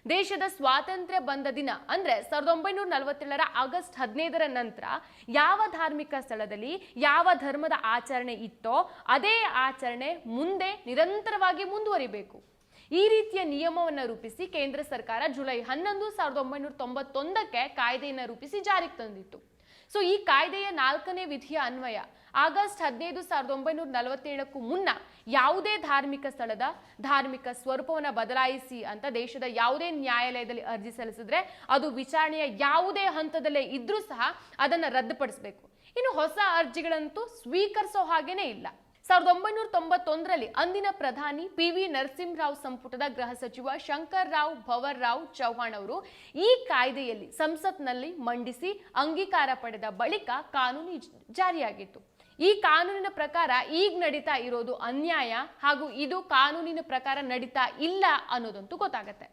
ದೇಶದ ಸ್ವಾತಂತ್ರ್ಯ ಬಂದ ದಿನ ಅಂದ್ರೆ 1947ರ ಆಗಸ್ಟ್ 15ರ ನಂತರ ಯಾವ ಧಾರ್ಮಿಕ ಸ್ಥಳದಲ್ಲಿ ಯಾವ ಧರ್ಮದ ಆಚರಣೆ ಇತ್ತೋ ಅದೇ ಆಚರಣೆ ಮುಂದೆ ನಿರಂತರವಾಗಿ ಮುಂದುವರಿಬೇಕು. ಈ ರೀತಿಯ ನಿಯಮವನ್ನು ರೂಪಿಸಿ ಕೇಂದ್ರ ಸರ್ಕಾರ ಜುಲೈ 11, 1991ಕ್ಕೆ ಕಾಯ್ದೆಯನ್ನು ರೂಪಿಸಿ ಜಾರಿಗೆ ತಂದಿತ್ತು. ಸೊ ಈ ಕಾಯ್ದೆಯ 4ನೇ ವಿಧಿಯ ಅನ್ವಯ ಆಗಸ್ಟ್ 15, 1947ಕ್ಕೂ ಮುನ್ನ ಯಾವುದೇ ಧಾರ್ಮಿಕ ಸ್ಥಳದ ಧಾರ್ಮಿಕ ಸ್ವರೂಪವನ್ನು ಬದಲಾಯಿಸಿ ಅಂತ ದೇಶದ ಯಾವುದೇ ನ್ಯಾಯಾಲಯದಲ್ಲಿ ಅರ್ಜಿ ಸಲ್ಲಿಸಿದ್ರೆ ಅದು ವಿಚಾರಣೆಯ ಯಾವುದೇ ಹಂತದಲ್ಲೇ ಇದ್ರೂ ಸಹ ಅದನ್ನು ರದ್ದುಪಡಿಸಬೇಕು. ಇನ್ನು ಹೊಸ ಅರ್ಜಿಗಳಂತೂ ಸ್ವೀಕರಿಸೋ ಹಾಗೇನೇ ಇಲ್ಲ. 1991ರಲ್ಲಿ ಅಂದಿನ ಪ್ರಧಾನಿ PV ನರಸಿಂಹರಾವ್ ಸಂಪುಟದ ಗೃಹ ಸಚಿವ ಶಂಕರ್ ರಾವ್ ಭವರ್ ರಾವ್ ಚೌಹಾಣ್ ಅವರು ಈ ಕಾಯ್ದೆಯಲ್ಲಿ ಸಂಸತ್ನಲ್ಲಿ ಮಂಡಿಸಿ ಅಂಗೀಕಾರ ಪಡೆದ ಬಳಿಕ ಕಾನೂನು ಜಾರಿಯಾಗಿತ್ತು. ಈ ಕಾನೂನಿನ ಪ್ರಕಾರ ಈಗ ನಡೀತಾ ಇರೋದು ಅನ್ಯಾಯ ಹಾಗೂ ಇದು ಕಾನೂನಿನ ಪ್ರಕಾರ ನಡೀತಾ ಇಲ್ಲ ಅನ್ನೋದಂತೂ ಗೊತ್ತಾಗತ್ತೆ.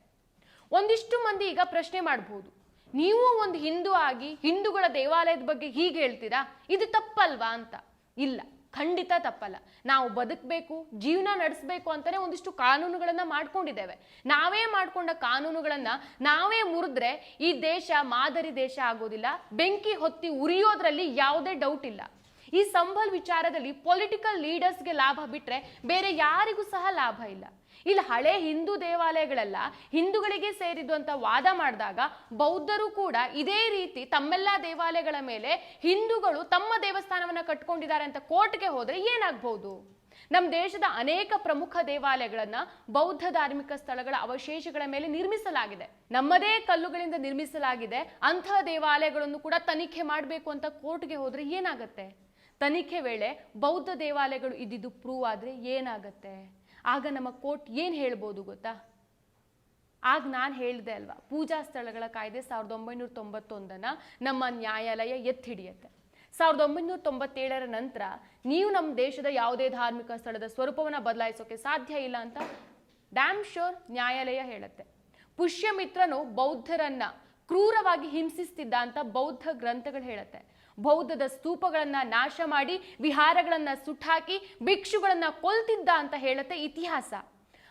ಒಂದಿಷ್ಟು ಮಂದಿ ಈಗ ಪ್ರಶ್ನೆ ಮಾಡಬಹುದು, ನೀವು ಒಂದು ಹಿಂದೂ ಆಗಿ ಹಿಂದೂಗಳ ದೇವಾಲಯದ ಬಗ್ಗೆ ಹೀಗೆ ಹೇಳ್ತೀರಾ, ಇದು ತಪ್ಪಲ್ವಾ ಅಂತ. ಇಲ್ಲ, ಖಂಡಿತ ತಪ್ಪಲ್ಲ. ನಾವು ಬದುಕಬೇಕು, ಜೀವನ ನಡೆಸಬೇಕು ಅಂತಾನೆ ಒಂದಿಷ್ಟು ಕಾನೂನುಗಳನ್ನ ಮಾಡ್ಕೊಂಡಿದ್ದೇವೆ. ನಾವೇ ಮಾಡ್ಕೊಂಡ ಕಾನೂನುಗಳನ್ನ ನಾವೇ ಮುರಿದ್ರೆ ಈ ದೇಶ ಮಾದರಿ ದೇಶ ಆಗೋದಿಲ್ಲ. ಬೆಂಕಿ ಹೊತ್ತಿ ಉರಿಯೋದ್ರಲ್ಲಿ ಯಾವುದೇ ಡೌಟ್ ಇಲ್ಲ. ಈ ಸಂಭಲ್ ವಿಚಾರದಲ್ಲಿ ಪೊಲಿಟಿಕಲ್ ಲೀಡರ್ಸ್ಗೆ ಲಾಭ ಬಿಟ್ರೆ ಬೇರೆ ಯಾರಿಗೂ ಸಹ ಲಾಭ ಇಲ್ಲ. ಇಲ್ಲಿ ಹಳೆ ಹಿಂದೂ ದೇವಾಲಯಗಳೆಲ್ಲ ಹಿಂದೂಗಳಿಗೆ ಸೇರಿದ್ದು ಅಂತ ವಾದ ಮಾಡಿದಾಗ ಬೌದ್ಧರು ಕೂಡ ಇದೇ ರೀತಿ ತಮ್ಮೆಲ್ಲ ದೇವಾಲಯಗಳ ಮೇಲೆ ಹಿಂದೂಗಳು ತಮ್ಮ ದೇವಸ್ಥಾನವನ್ನ ಕಟ್ಕೊಂಡಿದ್ದಾರೆ ಅಂತ ಕೋರ್ಟ್ಗೆ ಹೋದ್ರೆ ಏನಾಗಬಹುದು? ನಮ್ಮ ದೇಶದ ಅನೇಕ ಪ್ರಮುಖ ದೇವಾಲಯಗಳನ್ನ ಬೌದ್ಧ ಧಾರ್ಮಿಕ ಸ್ಥಳಗಳ ಅವಶೇಷಗಳ ಮೇಲೆ ನಿರ್ಮಿಸಲಾಗಿದೆ. ನಮ್ಮದೇ ಕಲ್ಲುಗಳಿಂದ ನಿರ್ಮಿಸಲಾಗಿದೆ. ಅಂತಹ ದೇವಾಲಯಗಳನ್ನು ಕೂಡ ತನಿಖೆ ಮಾಡಬೇಕು ಅಂತ ಕೋರ್ಟ್ಗೆ ಹೋದ್ರೆ ಏನಾಗತ್ತೆ? ತನಿಖೆ ವೇಳೆ ಬೌದ್ಧ ದೇವಾಲಯಗಳು ಇದ್ದಿದ್ದು ಪ್ರೂವ್ ಆದ್ರೆ ಏನಾಗತ್ತೆ? ಆಗ ನಮ್ಮ ಕೋರ್ಟ್ ಏನು ಹೇಳ್ಬೋದು ಗೊತ್ತಾ? ಆಗ ನಾನು ಹೇಳಿದೆ ಅಲ್ವಾ, ಪೂಜಾ ಸ್ಥಳಗಳ ಕಾಯ್ದೆ 1991ನ ನಮ್ಮ ನ್ಯಾಯಾಲಯ ಎತ್ತಿ ಹಿಡಿಯುತ್ತೆ. 1997ರ ನಂತರ ನೀವು ನಮ್ಮ ದೇಶದ ಯಾವುದೇ ಧಾರ್ಮಿಕ ಸ್ಥಳದ ಸ್ವರೂಪವನ್ನು ಬದಲಾಯಿಸೋಕೆ ಸಾಧ್ಯ ಇಲ್ಲ ಅಂತ ಡ್ಯಾಮ್ ಶೋರ್ ನ್ಯಾಯಾಲಯ ಹೇಳುತ್ತೆ. ಪುಷ್ಯಮಿತ್ರನು ಬೌದ್ಧರನ್ನ ಕ್ರೂರವಾಗಿ ಹಿಂಸಿಸ್ತಿದ್ದ ಅಂತ ಬೌದ್ಧ ಗ್ರಂಥಗಳು ಹೇಳುತ್ತೆ. ಬೌದ್ಧದ ಸ್ತೂಪಗಳನ್ನ ನಾಶ ಮಾಡಿ ವಿಹಾರಗಳನ್ನ ಸುಟ್ಟಾಕಿ ಭಿಕ್ಷುಗಳನ್ನ ಕೊಲ್ತಿದ್ದ ಅಂತ ಹೇಳುತ್ತೆ ಇತಿಹಾಸ.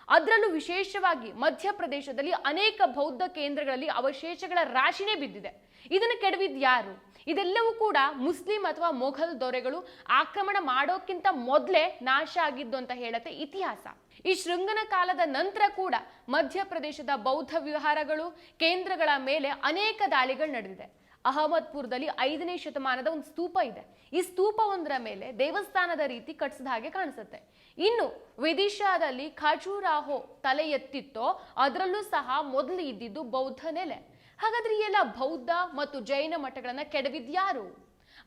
ಅದರಲ್ಲೂ ವಿಶೇಷವಾಗಿ ಮಧ್ಯಪ್ರದೇಶದಲ್ಲಿ ಅನೇಕ ಬೌದ್ಧ ಕೇಂದ್ರಗಳಲ್ಲಿ ಅವಶೇಷಗಳ ರಾಶಿನೇ ಬಿದ್ದಿದೆ. ಇದನ್ನು ಕೆಡವಿದ್ ಯಾರು? ಇದೆಲ್ಲವೂ ಕೂಡ ಮುಸ್ಲಿಂ ಅಥವಾ ಮೊಘಲ್ ದೊರೆಗಳು ಆಕ್ರಮಣ ಮಾಡೋಕ್ಕಿಂತ ಮೊದಲೇ ನಾಶ ಆಗಿದ್ದು ಅಂತ ಹೇಳುತ್ತೆ ಇತಿಹಾಸ. ಈ ಶೃಂಗನ ಕಾಲದ ನಂತರ ಕೂಡ ಮಧ್ಯಪ್ರದೇಶದ ಬೌದ್ಧ ವಿಹಾರಗಳು ಕೇಂದ್ರಗಳ ಮೇಲೆ ಅನೇಕ ದಾಳಿಗಳು ನಡೆದಿದೆ. ಅಹಮದ್ಪುರದಲ್ಲಿ 5ನೇ ಶತಮಾನದ ಒಂದು ಸ್ತೂಪ ಇದೆ. ಈ ಸ್ತೂಪವೊಂದರ ಮೇಲೆ ದೇವಸ್ಥಾನದ ರೀತಿ ಕಟ್ಟಿಸಿದ ಹಾಗೆ ಕಾಣಿಸುತ್ತೆ. ಇನ್ನು ವಿದಿಶಾದಲ್ಲಿ ಖಜುರಾಹೋ ತಲೆ ಎತ್ತಿತ್ತೋ ಅದರಲ್ಲೂ ಸಹ ಮೊದಲು ಇದ್ದಿದ್ದು ಬೌದ್ಧ ನೆಲೆ. ಹಾಗಾದ್ರೆ ಎಲ್ಲ ಬೌದ್ಧ ಮತ್ತು ಜೈನ ಮಠಗಳನ್ನ ಕೆಡವಿದ್ಯಾರು?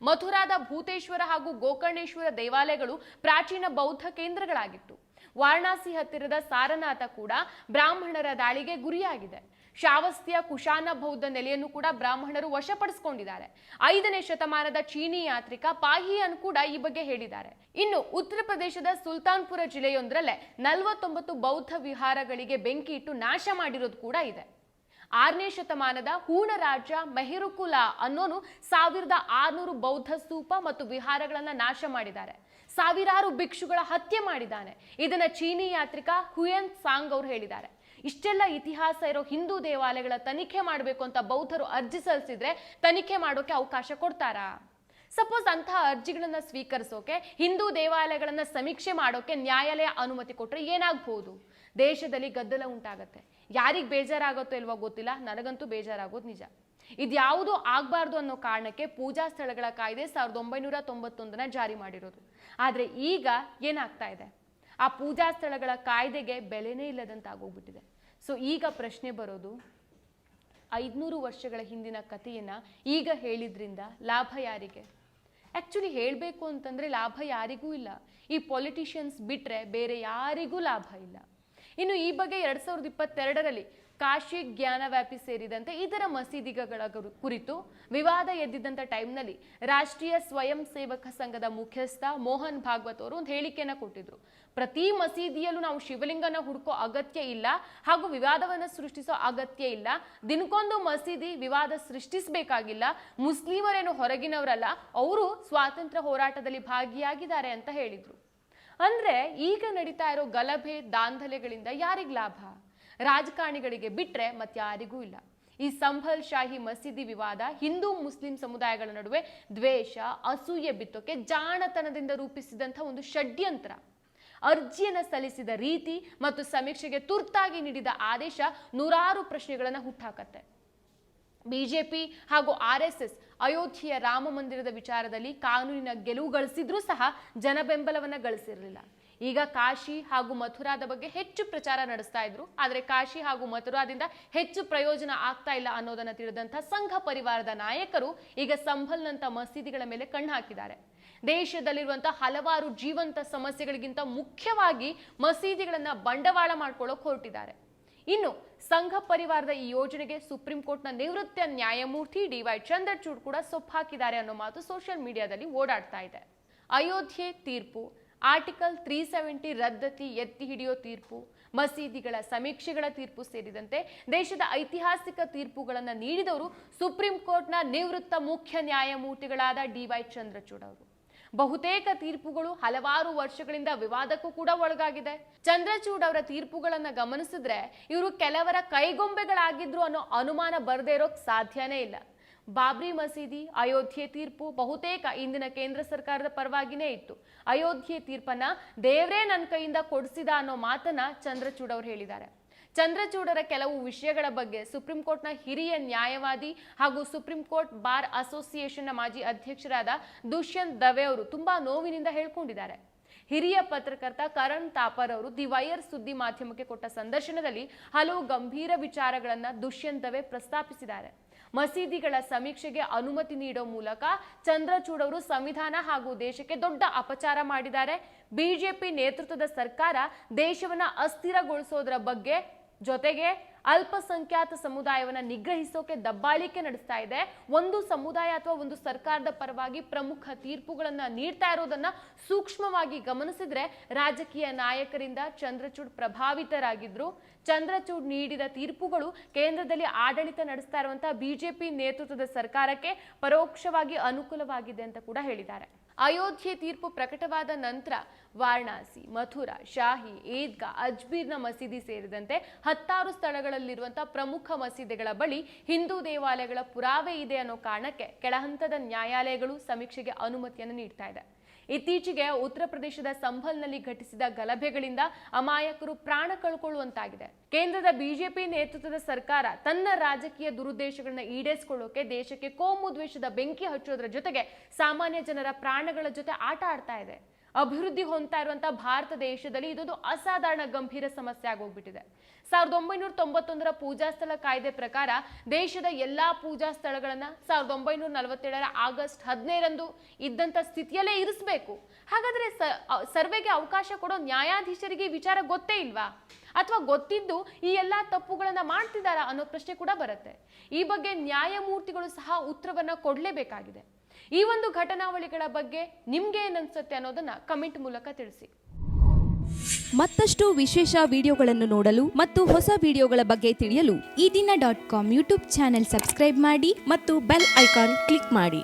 ಮಥುರಾದ ಭೂತೇಶ್ವರ ಹಾಗೂ ಗೋಕರ್ಣೇಶ್ವರ ದೇವಾಲಯಗಳು ಪ್ರಾಚೀನ ಬೌದ್ಧ ಕೇಂದ್ರಗಳಾಗಿತ್ತು. ವಾರಣಾಸಿ ಹತ್ತಿರದ ಸಾರನಾಥ ಕೂಡ ಬ್ರಾಹ್ಮಣರ ದಾಳಿಗೆ ಗುರಿಯಾಗಿದೆ. ಶ್ರಾವಸ್ತಿಯ ಕುಶಾನ ಬೌದ್ಧ ನೆಲೆಯನ್ನು ಕೂಡ ಬ್ರಾಹ್ಮಣರು ವಶಪಡಿಸಿಕೊಂಡಿದ್ದಾರೆ. 5ನೇ ಶತಮಾನದ ಚೀನಿ ಯಾತ್ರಿಕ ಪಾಹಿಯನ್ ಕೂಡ ಈ ಬಗ್ಗೆ ಹೇಳಿದ್ದಾರೆ. ಇನ್ನು ಉತ್ತರ ಪ್ರದೇಶದ ಸುಲ್ತಾನ್ಪುರ ಜಿಲ್ಲೆಯೊಂದರಲ್ಲೇ 49 ಬೌದ್ಧ ವಿಹಾರಗಳಿಗೆ ಬೆಂಕಿ ಇಟ್ಟು ನಾಶ ಮಾಡಿರೋದು ಕೂಡ ಇದೆ. 6ನೇ ಶತಮಾನದ ಹೂಣ ರಾಜ ಮೆಹರುಕುಲ ಅನ್ನೋನು 1600 ಬೌದ್ಧ ಸ್ತೂಪ ಮತ್ತು ವಿಹಾರಗಳನ್ನ ನಾಶ ಮಾಡಿದ್ದಾರೆ. ಸಾವಿರಾರು ಭಿಕ್ಷುಗಳ ಹತ್ಯೆ ಮಾಡಿದ್ದಾನೆ. ಇದನ್ನ ಚೀನಿ ಯಾತ್ರಿಕ ಹುಯನ್ ಸಾಂಗ್ ಅವರು ಹೇಳಿದ್ದಾರೆ. ಇಷ್ಟೆಲ್ಲ ಇತಿಹಾಸ ಇರೋ ಹಿಂದೂ ದೇವಾಲಯಗಳ ತನಿಖೆ ಮಾಡಬೇಕು ಅಂತ ಬೌದ್ಧರು ಅರ್ಜಿ ಸಲ್ಲಿಸಿದ್ರೆ ತನಿಖೆ ಮಾಡೋಕೆ ಅವಕಾಶ ಕೊಡ್ತಾರಾ? ಸಪೋಸ್ ಅಂತಹ ಅರ್ಜಿಗಳನ್ನ ಸ್ವೀಕರಿಸೋಕೆ ಹಿಂದೂ ದೇವಾಲಯಗಳನ್ನ ಸಮೀಕ್ಷೆ ಮಾಡೋಕೆ ನ್ಯಾಯಾಲಯ ಅನುಮತಿ ಕೊಟ್ರೆ ಏನಾಗಬಹುದು? ದೇಶದಲ್ಲಿ ಗದ್ದಲ ಉಂಟಾಗತ್ತೆ. ಯಾರಿಗೆ ಬೇಜಾರಾಗುತ್ತೋ ಇಲ್ವೋ ಗೊತ್ತಿಲ್ಲ, ನನಗಂತೂ ಬೇಜಾರಾಗೋದು ನಿಜ. ಇದ್ಯಾವುದೂ ಆಗಬಾರ್ದು ಅನ್ನೋ ಕಾರಣಕ್ಕೆ ಪೂಜಾ ಸ್ಥಳಗಳ ಕಾಯ್ದೆ 1991ನ ಜಾರಿ ಮಾಡಿರೋದು. ಆದ್ರೆ ಈಗ ಏನಾಗ್ತಾ ಇದೆ? ಆ ಪೂಜಾ ಸ್ಥಳಗಳ ಕಾಯ್ದೆಗೆ ಬೆಲೆನೇ ಇಲ್ಲದಂತಾಗೋಗ್ಬಿಟ್ಟಿದೆ. ಸೊ ಈಗ ಪ್ರಶ್ನೆ ಬರೋದು, 500 ವರ್ಷಗಳ ಹಿಂದಿನ ಕಥೆಯನ್ನ ಈಗ ಹೇಳಿದ್ರಿಂದ ಲಾಭ ಯಾರಿಗೆ? ಆ್ಯಕ್ಚುಲಿ ಹೇಳಬೇಕು ಅಂತಂದರೆ ಲಾಭ ಯಾರಿಗೂ ಇಲ್ಲ. ಈ ಪೊಲಿಟಿಷಿಯನ್ಸ್ ಬಿಟ್ಟರೆ ಬೇರೆ ಯಾರಿಗೂ ಲಾಭ ಇಲ್ಲ. ಇನ್ನು ಈ ಬಗ್ಗೆ 2022ರಲ್ಲಿ ಕಾಶಿ, ಜ್ಞಾನವ್ಯಾಪಿ ಸೇರಿದಂತೆ ಇತರ ಮಸೀದಿಗಳ ಕುರಿತು ವಿವಾದ ಎದ್ದಿದ್ದಂಥ ಟೈಮ್ನಲ್ಲಿ ರಾಷ್ಟ್ರೀಯ ಸ್ವಯಂ ಸೇವಕ ಸಂಘದ ಮುಖ್ಯಸ್ಥ ಮೋಹನ್ ಭಾಗವತ್ ಅವರು ಒಂದು ಹೇಳಿಕೆಯನ್ನು ಕೊಟ್ಟಿದ್ರು. ಪ್ರತಿ ಮಸೀದಿಯಲ್ಲೂ ನಾವು ಶಿವಲಿಂಗನ ಹುಡುಕೋ ಅಗತ್ಯ ಇಲ್ಲ ಹಾಗೂ ವಿವಾದವನ್ನು ಸೃಷ್ಟಿಸೋ ಅಗತ್ಯ ಇಲ್ಲ. ದಿನಕ್ಕೊಂದು ಮಸೀದಿ ವಿವಾದ ಸೃಷ್ಟಿಸಬೇಕಾಗಿಲ್ಲ. ಮುಸ್ಲಿಮರೇನು ಹೊರಗಿನವರಲ್ಲ, ಅವರು ಸ್ವಾತಂತ್ರ್ಯ ಹೋರಾಟದಲ್ಲಿ ಭಾಗಿಯಾಗಿದ್ದಾರೆ ಅಂತ ಹೇಳಿದ್ರು. ಅಂದ್ರೆ ಈಗ ನಡೀತಾ ಇರೋ ಗಲಭೆ ದಾಂಧಲೆಗಳಿಂದ ಯಾರಿಗ್ ಲಾಭ? ರಾಜಕಾರಣಿಗಳಿಗೆ ಬಿಟ್ರೆ ಮತ್ಯಾರಿಗೂ ಇಲ್ಲ. ಈ ಸಂಭಲ್ ಶಾಹಿ ಮಸೀದಿ ವಿವಾದ ಹಿಂದೂ ಮುಸ್ಲಿಂ ಸಮುದಾಯಗಳ ನಡುವೆ ದ್ವೇಷ, ಅಸೂಯೆ ಬಿತ್ತೋಕೆ ಜಾಣತನದಿಂದ ರೂಪಿಸಿದಂಥ ಒಂದು ಷಡ್ಯಂತ್ರ. ಅರ್ಜಿಯನ್ನು ಸಲ್ಲಿಸಿದ ರೀತಿ ಮತ್ತು ಸಮೀಕ್ಷೆಗೆ ತುರ್ತಾಗಿ ನೀಡಿದ ಆದೇಶ ನೂರಾರು ಪ್ರಶ್ನೆಗಳನ್ನು ಹುಟ್ಟಾಕತ್ತೆ. ಬಿಜೆಪಿ ಹಾಗೂ RSS ಅಯೋಧ್ಯೆಯ ರಾಮ ಮಂದಿರದ ವಿಚಾರದಲ್ಲಿ ಕಾನೂನಿನ ಗೆಲುವು ಗಳಿಸಿದ್ರೂ ಸಹ ಜನ ಬೆಂಬಲವನ್ನು ಗಳಿಸಿರಲಿಲ್ಲ. ಈಗ ಕಾಶಿ ಹಾಗೂ ಮಥುರಾದ ಬಗ್ಗೆ ಹೆಚ್ಚು ಪ್ರಚಾರ ನಡೆಸ್ತಾ ಇದ್ರು. ಆದರೆ ಕಾಶಿ ಹಾಗೂ ಮಥುರಾದಿಂದ ಹೆಚ್ಚು ಪ್ರಯೋಜನ ಆಗ್ತಾ ಇಲ್ಲ ಅನ್ನೋದನ್ನ ತಿಳಿದಂಥ ಸಂಘ ಪರಿವಾರದ ನಾಯಕರು ಈಗ ಸಂಭಲ್ನಂತ ಮಸೀದಿಗಳ ಮೇಲೆ ಕಣ್ಣು ಹಾಕಿದ್ದಾರೆ. ದೇಶದಲ್ಲಿರುವಂತಹ ಹಲವಾರು ಜೀವಂತ ಸಮಸ್ಯೆಗಳಿಗಿಂತ ಮುಖ್ಯವಾಗಿ ಮಸೀದಿಗಳನ್ನ ಬಂಡವಾಳ ಮಾಡ್ಕೊಳ್ಳೋಕೆ ಹೊರಟಿದ್ದಾರೆ. ಇನ್ನು ಸಂಘ ಪರಿವಾರದ ಈ ಯೋಜನೆಗೆ ಸುಪ್ರೀಂ ಕೋರ್ಟ್ನ ನಿವೃತ್ತ ನ್ಯಾಯಮೂರ್ತಿ DY ಚಂದ್ರಚೂಡ್ ಕೂಡ ಸೊಪ್ಪು ಹಾಕಿದ್ದಾರೆ ಅನ್ನೋ ಮಾತು ಸೋಷಿಯಲ್ ಮೀಡಿಯಾದಲ್ಲಿ ಓಡಾಡ್ತಾ ಇದೆ. ಅಯೋಧ್ಯೆ ತೀರ್ಪು, ಆರ್ಟಿಕಲ್ 370 ರದ್ದತಿ ಎತ್ತಿ ಹಿಡಿಯೋ ತೀರ್ಪು, ಮಸೀದಿಗಳ ಸಮೀಕ್ಷೆಗಳ ತೀರ್ಪು ಸೇರಿದಂತೆ ದೇಶದ ಐತಿಹಾಸಿಕ ತೀರ್ಪುಗಳನ್ನು ನೀಡಿದವರು ಸುಪ್ರೀಂ ಕೋರ್ಟ್ನ ನಿವೃತ್ತ ಮುಖ್ಯ ನ್ಯಾಯಮೂರ್ತಿಗಳಾದ DY ಚಂದ್ರಚೂಡ್ ಅವರು. ಬಹುತೇಕ ತೀರ್ಪುಗಳು ಹಲವಾರು ವರ್ಷಗಳಿಂದ ವಿವಾದಕ್ಕೂ ಕೂಡ ಒಳಗಾಗಿದೆ. ಚಂದ್ರಚೂಡ್ ಅವರ ತೀರ್ಪುಗಳನ್ನ ಗಮನಿಸಿದ್ರೆ ಇವರು ಕೆಲವರ ಕೈಗೊಂಬೆಗಳಾಗಿದ್ರು ಅನ್ನೋ ಅನುಮಾನ ಬರದೇ ಇರೋಕ್ ಸಾಧ್ಯನೇ ಇಲ್ಲ. ಬಾಬ್ರಿ ಮಸೀದಿ, ಅಯೋಧ್ಯೆ ತೀರ್ಪು ಬಹುತೇಕ ಇಂದಿನ ಕೇಂದ್ರ ಸರ್ಕಾರದ ಪರವಾಗಿನೇ ಇತ್ತು. ಅಯೋಧ್ಯೆ ತೀರ್ಪನ್ನ ದೇವ್ರೇ ನನ್ನ ಕೈಯಿಂದ ಕೊಡಿಸಿದ ಅನ್ನೋ ಮಾತನ್ನ ಚಂದ್ರಚೂಡ್ ಅವರು ಹೇಳಿದ್ದಾರೆ. ಚಂದ್ರಚೂಡರ ಕೆಲವು ವಿಷಯಗಳ ಬಗ್ಗೆ ಸುಪ್ರೀಂ ಕೋರ್ಟ್ನ ಹಿರಿಯ ನ್ಯಾಯವಾದಿ ಹಾಗೂ ಸುಪ್ರೀಂ ಕೋರ್ಟ್ ಬಾರ್ ಅಸೋಸಿಯೇಷನ್ನ ಮಾಜಿ ಅಧ್ಯಕ್ಷರಾದ ದುಷ್ಯಂತ್ ದವೆ ಅವರು ತುಂಬಾ ನೋವಿನಿಂದ ಹೇಳ್ಕೊಂಡಿದ್ದಾರೆ. ಹಿರಿಯ ಪತ್ರಕರ್ತ ಕರಣ್ ತಾಪರ್ ಅವರು ದಿ ವೈರ್ ಸುದ್ದಿ ಮಾಧ್ಯಮಕ್ಕೆ ಕೊಟ್ಟ ಸಂದರ್ಶನದಲ್ಲಿ ಹಲವು ಗಂಭೀರ ವಿಚಾರಗಳನ್ನ ದುಷ್ಯಂತ್ ದವೆ ಪ್ರಸ್ತಾಪಿಸಿದ್ದಾರೆ. ಮಸೀದಿಗಳ ಸಮೀಕ್ಷೆಗೆ ಅನುಮತಿ ನೀಡೋ ಮೂಲಕ ಚಂದ್ರಚೂಡ್ ಅವರು ಸಂವಿಧಾನ ಹಾಗೂ ದೇಶಕ್ಕೆ ದೊಡ್ಡ ಅಪಚಾರ ಮಾಡಿದ್ದಾರೆ. ಬಿಜೆಪಿ ನೇತೃತ್ವದ ಸರ್ಕಾರ ದೇಶವನ್ನ ಅಸ್ಥಿರಗೊಳಿಸೋದರ ಬಗ್ಗೆ ಜೊತೆಗೆ ಅಲ್ಪಸಂಖ್ಯಾತ ಸಮುದಾಯವನ್ನ ನಿಗ್ರಹಿಸೋಕೆ ದಬ್ಬಾಳಿಕೆ ನಡೆಸ್ತಾ ಇದೆ. ಒಂದು ಸಮುದಾಯ ಅಥವಾ ಒಂದು ಸರ್ಕಾರದ ಪರವಾಗಿ ಪ್ರಮುಖ ತೀರ್ಪುಗಳನ್ನ ನೀಡ್ತಾ ಇರೋದನ್ನ ಸೂಕ್ಷ್ಮವಾಗಿ ಗಮನಿಸಿದ್ರೆ ರಾಜಕೀಯ ನಾಯಕರಿಂದ ಚಂದ್ರಚೂಡ್ ಪ್ರಭಾವಿತರಾಗಿದ್ರು. ಚಂದ್ರಚೂಡ್ ನೀಡಿದ ತೀರ್ಪುಗಳು ಕೇಂದ್ರದಲ್ಲಿ ಆಡಳಿತ ನಡೆಸ್ತಾ ಇರುವಂತಹ ಬಿಜೆಪಿ ನೇತೃತ್ವದ ಸರ್ಕಾರಕ್ಕೆ ಪರೋಕ್ಷವಾಗಿ ಅನುಕೂಲವಾಗಿದೆ ಅಂತ ಕೂಡ ಹೇಳಿದ್ದಾರೆ. ಅಯೋಧ್ಯೆ ತೀರ್ಪು ಪ್ರಕಟವಾದ ನಂತರ ವಾರಣಾಸಿ, ಮಥುರಾ, ಶಾಹಿ, ಈದ್ಗಾ, ಅಜ್ಮೀರ್ನ ಮಸೀದಿ ಸೇರಿದಂತೆ 10 ಸ್ಥಳಗಳಲ್ಲಿರುವಂತಹ ಪ್ರಮುಖ ಮಸೀದಿಗಳ ಬಳಿ ಹಿಂದೂ ದೇವಾಲಯಗಳ ಪುರಾವೆ ಇದೆ ಅನ್ನೋ ಕಾರಣಕ್ಕೆ ಕೆಳಹಂತದ ನ್ಯಾಯಾಲಯಗಳು ಸಮೀಕ್ಷೆಗೆ ಅನುಮತಿಯನ್ನು ನೀಡ್ತಾ ಇದೆ. ಇತ್ತೀಚೆಗೆ ಉತ್ತರ ಪ್ರದೇಶದ ಸಂಭಲ್ನಲ್ಲಿ ಘಟಿಸಿದ ಗಲಭೆಗಳಿಂದ ಅಮಾಯಕರು ಪ್ರಾಣ ಕಳ್ಕೊಳ್ಳುವಂತಾಗಿದೆ. ಕೇಂದ್ರದ ಬಿಜೆಪಿ ನೇತೃತ್ವದ ಸರ್ಕಾರ ತನ್ನ ರಾಜಕೀಯ ದುರುದ್ದೇಶಗಳನ್ನ ಈಡೇರಿಸಿಕೊಳ್ಳೋಕೆ ದೇಶಕ್ಕೆ ಕೋಮು ದ್ವೇಷದ ಬೆಂಕಿ ಹಚ್ಚೋದ್ರ ಜೊತೆಗೆ ಸಾಮಾನ್ಯ ಜನರ ಪ್ರಾಣಗಳ ಜೊತೆ ಆಟ ಆಡ್ತಾ ಇದೆ. ಅಭಿವೃದ್ಧಿ ಹೊಂದ್ತಾ ಇರುವಂತಹ ಭಾರತ ದೇಶದಲ್ಲಿ ಇದೊಂದು ಅಸಾಧಾರಣ ಗಂಭೀರ ಸಮಸ್ಯೆ ಆಗೋಗ್ಬಿಟ್ಟಿದೆ. 1991ರ ಪೂಜಾ ಸ್ಥಳ ಕಾಯ್ದೆ ಪ್ರಕಾರ ದೇಶದ ಎಲ್ಲಾ ಪೂಜಾ ಸ್ಥಳಗಳನ್ನ 1947ರ ಆಗಸ್ಟ್ 15ರಂದು ಇದ್ದಂತ ಸ್ಥಿತಿಯಲ್ಲೇ ಇರಿಸಬೇಕು. ಹಾಗಾದ್ರೆ ಸರ್ವೆಗೆ ಅವಕಾಶ ಕೊಡೋ ನ್ಯಾಯಾಧೀಶರಿಗೆ ವಿಚಾರ ಗೊತ್ತೇ ಇಲ್ವಾ? ಅಥವಾ ಗೊತ್ತಿದ್ದು ಈ ಎಲ್ಲಾ ತಪ್ಪುಗಳನ್ನ ಮಾಡ್ತಿದ್ದಾರಾ ಅನ್ನೋ ಪ್ರಶ್ನೆ ಕೂಡ ಬರುತ್ತೆ. ಈ ಬಗ್ಗೆ ನ್ಯಾಯಮೂರ್ತಿಗಳು ಸಹ ಉತ್ತರವನ್ನ ಕೊಡ್ಲೇಬೇಕಾಗಿದೆ. ಈ ಒಂದು ಘಟನಾವಳಿಗಳ ಬಗ್ಗೆ ನಿಮ್ಗೆ ಏನನ್ಸುತ್ತೆ ಅನ್ನೋದನ್ನ ಕಮೆಂಟ್ ಮೂಲಕ ತಿಳಿಸಿ. ಮತ್ತಷ್ಟು ವಿಶೇಷ ವಿಡಿಯೋಗಳನ್ನು ನೋಡಲು ಮತ್ತು ಹೊಸ ವಿಡಿಯೋಗಳ ಬಗ್ಗೆ ತಿಳಿಯಲು ಈ ದಿನ .com ಯೂಟ್ಯೂಬ್ ಚಾನೆಲ್ ಸಬ್ಸ್ಕ್ರೈಬ್ ಮಾಡಿ ಮತ್ತು ಬೆಲ್ ಐಕಾನ್ ಕ್ಲಿಕ್ ಮಾಡಿ.